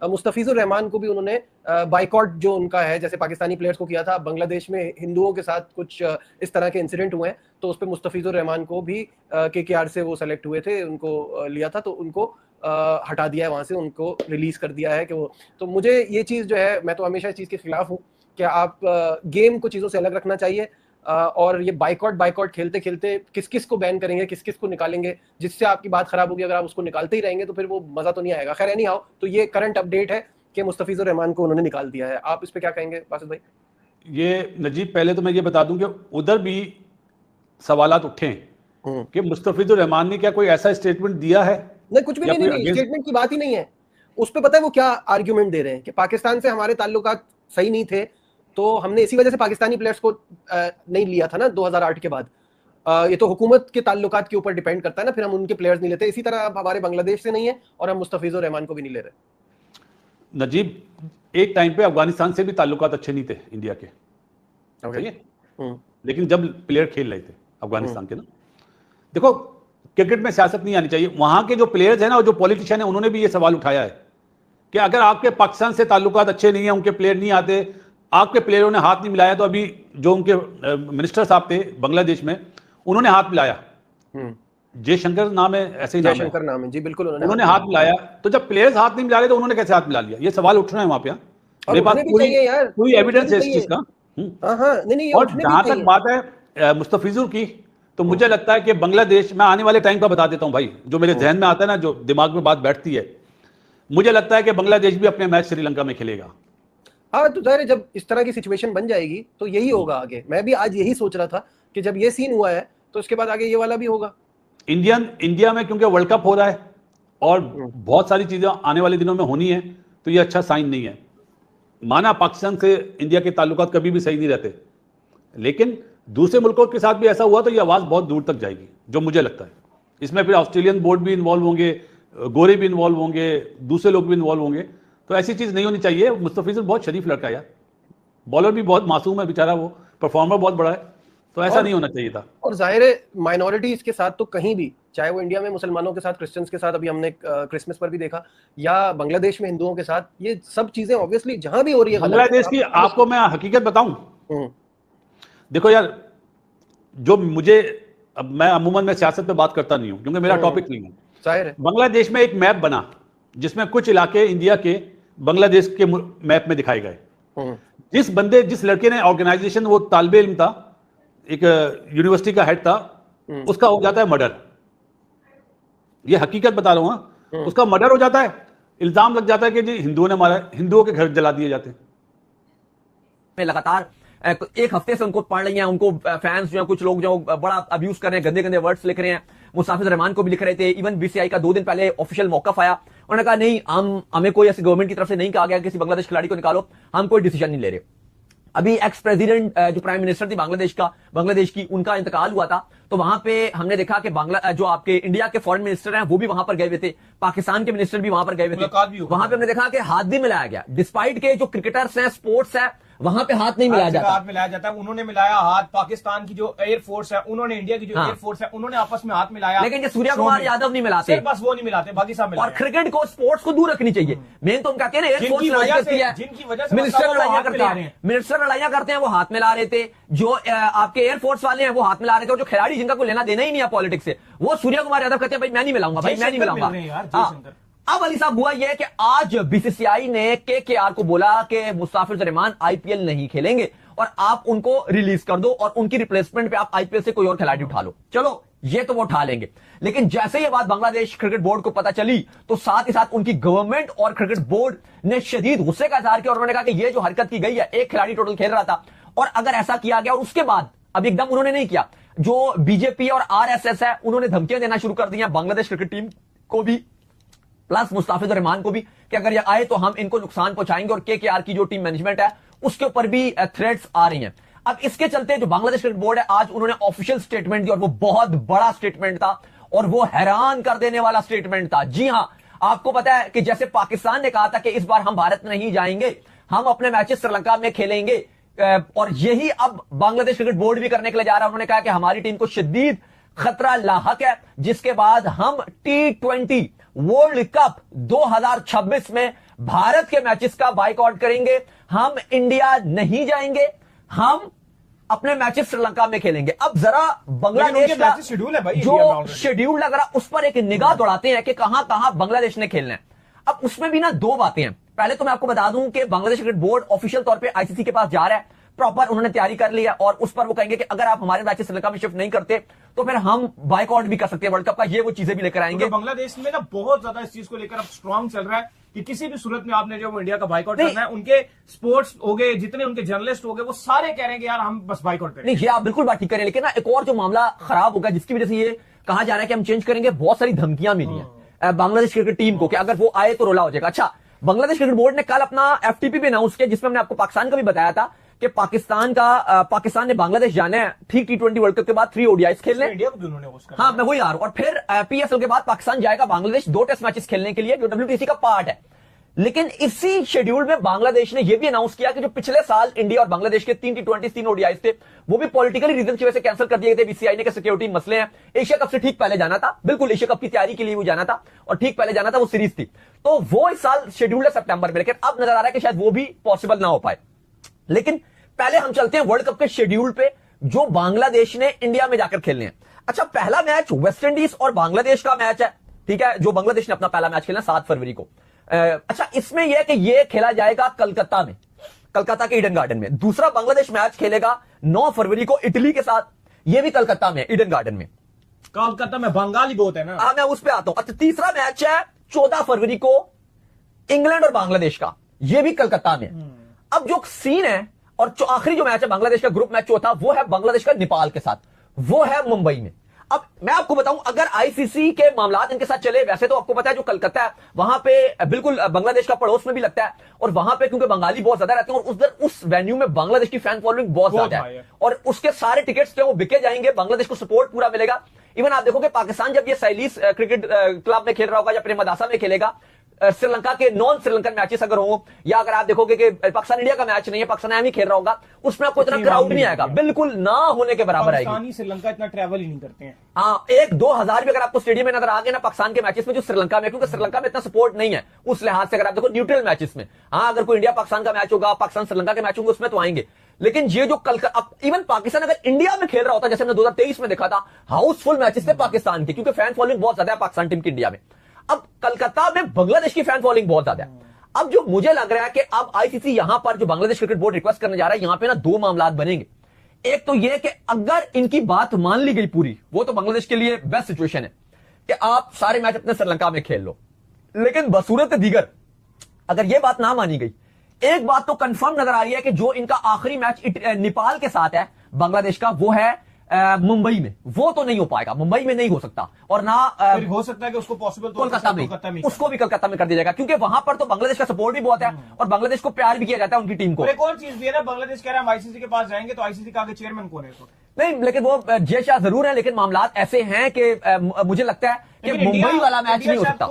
मुस्तफिजुर रहमान को भी उन्होंने बाइकॉट जो उनका है, जैसे पाकिस्तानी प्लेयर्स को किया था, बांग्लादेश में हिंदुओं के साथ कुछ इस तरह के इंसिडेंट हुए हैं, तो उस पर मुस्तफिजुर रहमान को भी केकेआर से वो सेलेक्ट हुए थे, उनको लिया था, तो उनको हटा दिया है वहां से, उनको रिलीज कर दिया है कि वो। तो मुझे ये चीज जो है, मैं तो हमेशा इस चीज के खिलाफ हूँ कि आप गेम को चीजों से अलग रखना चाहिए, और ये बाइकॉट खेलते खेलते किस किस को बैन करेंगे, किस किस को निकालेंगे, जिससे आपकी बात खराब होगी। अगर आप उसको निकालते ही रहेंगे तो फिर वो मजा तो नहीं आएगा। खैर नहीं आओ, तो ये करंट अपडेट है कि मुस्तफिजुर रहमान को उन्होंने निकाल दिया है। आप इस पे क्या कहेंगे बासित भाई? ये नजीब, पहले तो मैं ये बता दूं कि उधर भी सवालात उठे हैं कि मुस्तफिजुर रहमान ने क्या कोई ऐसा स्टेटमेंट दिया है? नहीं, कुछ भी नहीं, स्टेटमेंट की बात ही नहीं है उस पे। पता है वो क्या आर्ग्यूमेंट दे रहे हैं कि पाकिस्तान से हमारे ताल्लुकात सही नहीं थे, तो हमने इसी वजह से पाकिस्तानी प्लेयर्स को नहीं लिया था ना 2008 के बाद। ये तो हुकूमत के ताल्लुकात के ऊपर डिपेंड करता है ना, फिर हम उनके प्लेयर्स नहीं लेते। इसी तरह अब हमारे बांग्लादेश से नहीं है और हम मुस्तफिजुर रहमान को भी नहीं ले रहे। नजीब, एक टाइम पे अफगानिस्तान से भी ताल्लुकात अच्छे नहीं थे इंडिया के, सही है? लेकिन जब प्लेयर खेल रहे थे अफगानिस्तान के ना, देखो क्रिकेट में सियासत नहीं आनी चाहिए। वहां के जो प्लेयर्स हैं ना और जो पॉलिटिशियन है, उन्होंने भी ये सवाल उठाया है कि अगर आपके पाकिस्तान से ताल्लुकात अच्छे नहीं है, उनके प्लेयर नहीं आते, आपके प्लेयरों ने हाथ नहीं मिलाया, तो अभी जो उनके मिनिस्टर साहब थे बांग्लादेश में, उन्होंने हाथ मिलाया। जयशंकर नाम है, ऐसे ही जयशंकर नाम है जी, बिल्कुल उन्होंने हाथ मिलाया। तो जब प्लेयर्स हाथ नहीं मिला रहे तो उन्होंने कैसे हाथ मिला लिया? ये सवाल उठ रहा है वहां पे। मेरे पास पूरी एविडेंस है इस चीज का। और जहां तक बात है मुस्तफिजुर की, तो मुझे लगता है कि बांग्लादेश, मैं आने वाले टाइम का बता देता हूं भाई, जो मेरे जहन में आता है ना, जो दिमाग में बात बैठती है, मुझे लगता है कि बांग्लादेश भी अपने मैच श्रीलंका में खेलेगा। हाँ, तो जाहिर है जब इस तरह की सिचुएशन बन जाएगी तो यही होगा आगे। मैं भी आज यही सोच रहा था कि जब ये सीन हुआ है तो उसके बाद आगे ये वाला भी होगा। इंडिया में क्योंकि वर्ल्ड कप हो रहा है और बहुत सारी चीजें आने वाले दिनों में होनी है, तो ये अच्छा साइन नहीं है। माना पाकिस्तान से इंडिया के ताल्लुकात कभी भी सही नहीं रहते, लेकिन दूसरे मुल्कों के साथ भी ऐसा हुआ तो ये आवाज बहुत दूर तक जाएगी, जो मुझे लगता है। इसमें फिर ऑस्ट्रेलियन बोर्ड भी इन्वॉल्व होंगे, गोरे भी इन्वॉल्व होंगे, दूसरे लोग भी इन्वॉल्व होंगे, तो ऐसी चीज नहीं होनी चाहिए। मुस्तफिजुर बहुत शरीफ लड़का है यार, बॉलर भी बहुत मासूम है बेचारा, वो परफॉर्मर बहुत बड़ा है, तो ऐसा नहीं होना चाहिए था। और जाहिर है माइनॉरिटीज के साथ तो कहीं भी, चाहे वो इंडिया में मुसलमानों के साथ, क्रिश्चियंस के साथ, अभी हमने क्रिसमस पर भी देखा, या बांग्लादेश में हिंदुओं के साथ, ये सब चीजें ऑब्वियसली जहां भी हो रही है। बांग्लादेश की आपको मैं हकीकत बताऊं, देखो यार, जो मुझे, अब मैं अमूमन में सियासत पे बात करता नहीं हूं क्योंकि मेरा टॉपिक नहीं है। जाहिर है बांग्लादेश में एक मैप बना जिसमें कुछ इलाके इंडिया के बांग्लादेश के मैप में दिखाए गए। जिस लड़के ने ऑर्गेनाइजेशन, वो तालिबे इल्म था, एक यूनिवर्सिटी का हेड था, उसका हो जाता है मर्डर। ये हकीकत बता रहा हूं, उसका मर्डर हो जाता है, इल्जाम लग जाता है कि जी हिंदुओं ने मारा, हिंदुओं के घर जला दिए जाते हैं। लगातार एक हफ्ते से उनको पढ़ रही हैं, उनको फैंस जो है, कुछ लोग जो बड़ा अब्यूज कर रहे हैं, गंदे गंदे वर्ड्स लिख रहे हैं। मुस्तफिजुर रहमान को भी लिख रहे थे। इवन बीसीआई का 2 दिन पहले ऑफिशियल मौकफ आया, उन्होंने कहा नहीं, हमें कोई ऐसी गवर्नमेंट की तरफ से नहीं कहा गया किसी बांग्लादेश खिलाड़ी को निकालो, हम कोई डिसीजन नहीं ले रहे। अभी एक्स प्रेसिडेंट जो प्राइम मिनिस्टर थी बांग्लादेश की, उनका इंतकाल हुआ था, तो वहां पे हमने देखा कि जो आपके इंडिया के फॉरेन मिनिस्टर हैं वो भी वहां पर गए हुए थे, पाकिस्तान के मिनिस्टर भी वहां पर गए हुए थे। वहां पे हमने देखा कि हाथ भी मिलाया गया, डिस्पाइट के जो क्रिकेटर्स हैं, स्पोर्ट्स है, वहां पे हाथ नहीं मिलाया जाता। हाथ मिलाया जाता है। उन्होंने मिलाया हाथ, पाकिस्तान की जो एयरफोर्स है उन्होंने, इंडिया की जो एयरफोर्स है उन्होंने आपस में हाथ मिलाया, लेकिन सूर्या कुमार यादव नहीं मिलाते, बस वो नहीं मिलाते, बाकी सब मिलाते। और क्रिकेट को, स्पोर्ट्स को दूर रखनी चाहिए। मेन तो हम कहते हैं ना, एयरफोर्स लड़ाई करती है, जिनकी वजह से मिनिस्टर लड़ाइयां करते हैं, मिनिस्टर लड़ाइयां करते हैं, वो हाथ मिला रहे थे। जो आपके एयरफोर्स वाले हैं वो हाथ मिला रहे थे, और जो खिलाड़ी जिनका कोई लेना देना ही नहीं है पॉलिटिक्स से, वो सूर्या कुमार यादव कहते हैं भाई मैं नहीं मिलाऊंगा, भाई मैं नहीं मिलाऊंगा। अब अली साहब हुआ यह कि आज बीसीसीआई ने केकेआर को बोला कि मुस्तफिजुर रहमान आईपीएल नहीं खेलेंगे और आप उनको रिलीज कर दो और उनकी रिप्लेसमेंट पे आप आईपीएल से कोई और खिलाड़ी उठा लो। चलो ये तो वो उठा लेंगे, लेकिन जैसे ये बात बांग्लादेश क्रिकेट बोर्ड को पता चली तो साथ ही साथ उनकी गवर्नमेंट और क्रिकेट बोर्ड ने शदीद गुस्से का इजहार किया और उन्होंने कहा कि ये जो हरकत की गई है, एक खिलाड़ी टोटल खेल रहा था, और अगर ऐसा किया गया, और उसके बाद अब एकदम उन्होंने नहीं किया, जो बीजेपी और आरएसएस है उन्होंने धमकियां देना शुरू कर दी हैं बांग्लादेश क्रिकेट टीम को भी, प्लस मुस्तफिजुर रहमान को भी, कि अगर ये आए तो हम इनको नुकसान पहुंचाएंगे, और केकेआर की जो टीम मैनेजमेंट है उसके ऊपर भी थ्रेट्स आ रही हैं। अब इसके चलते जो बांग्लादेश क्रिकेट बोर्ड है, आज उन्होंने ऑफिशियल स्टेटमेंट दी, और वो बहुत बड़ा स्टेटमेंट था और वो हैरान कर देने वाला स्टेटमेंट था। जी हां, आपको पता है कि जैसे पाकिस्तान ने कहा था कि इस बार हम भारत में नहीं जाएंगे, हम अपने मैचेस श्रीलंका में खेलेंगे, और यही अब बांग्लादेश क्रिकेट बोर्ड भी करने के लिए जा रहा है। उन्होंने कहा कि हमारी टीम को शदीद खतरा लाहक है, जिसके बाद हम T20 वर्ल्ड कप 2026 में भारत के मैचेस का बाइकआउट करेंगे, हम इंडिया नहीं जाएंगे, हम अपने मैचेस श्रीलंका में खेलेंगे। अब जरा बांग्लादेश का शेड्यूल है भाई, जो शेड्यूल लग रहा उस पर एक निगाह दौड़ाते हैं कि कहां कहां बांग्लादेश ने खेलना है। अब उसमें भी ना दो बातें हैं। पहले तो मैं आपको बता दूं कि बांग्लादेश क्रिकेट बोर्ड ऑफिशियल तौर पे आईसीसी के पास जा रहा है, प्रॉपर उन्होंने तैयारी कर ली है और उस पर वो कहेंगे कि अगर आप हमारे मैचेस श्रीलंका में शिफ्ट नहीं करते तो फिर हम बाइकआउट भी कर सकते हैं वर्ल्ड कप का, ये वो चीजें भी लेकर आएंगे। बांग्लादेश में ना बहुत ज्यादा इस चीज को लेकर अब स्ट्रांग चल रहा है कि किसी भी सूरत में आपने जो इंडिया का बाइकआउट करना है। उनके स्पोर्ट्स हो गए, जितने उनके जर्नलिस्ट हो गए, वो सारे कह रहे हैं कि यार हम बस बाइकआउट करें। नहीं, ये आप बिल्कुल बात ठीक करें, लेकिन ना एक और जो मामला खराब होगा जिसकी वजह से ये कहा जा रहा है कि हम चेंज करेंगे, बहुत सारी धमकियां मिली हैं बांग्लादेश क्रिकेट टीम को कि अगर वो आए तो रोला हो जाएगा। अच्छा, बांग्लादेश क्रिकेट बोर्ड ने कल अपना एफटीपी भी अनाउंस किया जिसमें हमने आपको पाकिस्तान का भी बताया था कि पाकिस्तान ने बांग्लादेश जाना है ठीक T20 वर्ल्ड कप के बाद 3 ODIs खेलने। इंडिया को भी उन्होंने हाँ, मैं वही आ रहा हूं। और फिर PSL के बाद पाकिस्तान जाएगा बांग्लादेश 2 टेस्ट मैचेस खेलने के लिए जो WTC का पार्ट है। लेकिन इसी शेड्यूल में बांग्लादेश ने यह भी अनाउंस किया कि जो पिछले साल इंडिया और बांग्लादेश के 3 T20 3 ODIs थे वो भी पॉलिटिकल रीजन की वजह से कैंसिल कर दिए गए थे। बीसीसीआई ने कि सिक्योरिटी मसले हैं। एशिया कप से ठीक पहले जाना था, बिल्कुल एशिया कप की तैयारी के लिए वो जाना था और ठीक पहले जाना था, वो सीरीज थी। तो वो इस साल शेड्यूल है सितंबर में, लेकिन अब नजर आ रहा है कि शायद वो भी पॉसिबल ना हो पाए। लेकिन पहले हम चलते हैं वर्ल्ड कप के शेड्यूल पे जो बांग्लादेश ने इंडिया में जाकर खेलने हैं। अच्छा, पहला मैच वेस्ट इंडीज और बांग्लादेश का मैच है, ठीक है, जो बांग्लादेश ने अपना पहला मैच खेलना 7 फरवरी को। अच्छा, इसमें यह कि यह खेला जाएगा कलकत्ता में, कलकत्ता के ईडन गार्डन में। दूसरा बांग्लादेश मैच खेलेगा 9 फरवरी को इटली के साथ, यह भी कलकत्ता में ईडन गार्डन में। कलकत्ता में बंगाली बहुत है ना। हाँ, मैं उस पर आता हूं। अच्छा, तीसरा मैच है 14 फरवरी को इंग्लैंड और बांग्लादेश का, यह भी कलकत्ता में। अब जो सीन है और आखिरी जो मैच है बांग्लादेश का ग्रुप मैच चौथा, वो है बांग्लादेश का नेपाल के साथ, वो है मुंबई में। अब मैं आपको बताऊं, अगर आईसीसी के मामला इनके साथ चले, वैसे तो आपको पता है जो कलकत्ता है वहां पे बिल्कुल बांग्लादेश का पड़ोस में भी लगता है और वहां पे क्योंकि बंगाली बहुत ज्यादा रहते हैं और उधर उस वेन्यू में बांग्लादेश की फैन फॉलोइंग बहुत ज्यादा है और उसके सारे टिकट्स जो वो बिके जाएंगे, बांग्लादेश को सपोर्ट पूरा मिलेगा। इवन आप देखोगे पाकिस्तान जब ये सैलीस क्रिकेट क्लब में खेल रहा होगा या प्रेमदासा में खेलेगा, श्रीलंका के नॉन श्रीलंकन मैचेस अगर हो, या अगर आप देखोगे कि पाकिस्तान इंडिया का मैच नहीं है, पाकिस्तान एम ही खेल रहा होगा, उसमें आपको इतना क्राउड नहीं आएगा, बिल्कुल ना होने के बराबर आएगी। श्रीलंका इतना ट्रैवल ही नहीं करते हैं। हाँ, 1-2 हजार भी अगर आपको स्टेडियम में नजर आ गए ना पाकिस्तान के मैचेस में जो श्रीलंका में, क्योंकि श्रीलंका में इतना सपोर्ट नहीं है उस लिहाज से। अगर आप देखो न्यूट्रल मैचेस में, हाँ, अगर कोई इंडिया पाकिस्तान का मैच होगा, पाकिस्तान श्रीलंका के मैच होंगे, उसमें तो आएंगे। लेकिन ये जो इवन पाकिस्तान अगर इंडिया में खेल रहा होता, जैसे हमने 2023 में देखा था, हाउसफुल मैचेस थे पाकिस्तान के, क्योंकि फैन फॉलोइंग बहुत ज्यादा है पाकिस्तान टीम की इंडिया में। अब कलकत्ता में बांग्लादेश की फैन फॉलोइंग बहुत ज्यादा है। अब जो मुझे लग रहा है कि अब आईसीसी यहां पर जो बांग्लादेश क्रिकेट बोर्ड रिक्वेस्ट करने जा रहा है, यहां पे ना 2 मामला बनेंगे। एक तो यह कि अगर इनकी बात मान ली गई पूरी, वो तो बांग्लादेश के लिए बेस्ट सिचुएशन है कि आप सारे मैच अपने श्रीलंका में खेल लो। लेकिन बसूरत दीगर अगर यह बात ना मानी गई, एक बात तो कंफर्म नजर आ रही है कि जो इनका आखिरी मैच नेपाल के साथ है बांग्लादेश का, वो है मुंबई में। वो तो नहीं हो पाएगा, मुंबई में नहीं हो सकता, और ना हो सकता है कि उसको पॉसिबल कोलकाता में, उसको भी कलकत्ता में कर दिया जाएगा, क्योंकि वहां पर तो बांग्लादेश का सपोर्ट भी बहुत है और बांग्लादेश को प्यार भी किया जाता है उनकी टीम को। एक और चीज भी है ना, बांग्लादेश कह रहा है हम आईसीसी के पास जाएंगे, तो आईसीसी का आगे चेयरमैन कौन है? नहीं, लेकिन वो जय शाह जरूर है, लेकिन मामला ऐसे हैं कि मुझे लगता है कि मुंबई वाला मैच नहीं हो सकता।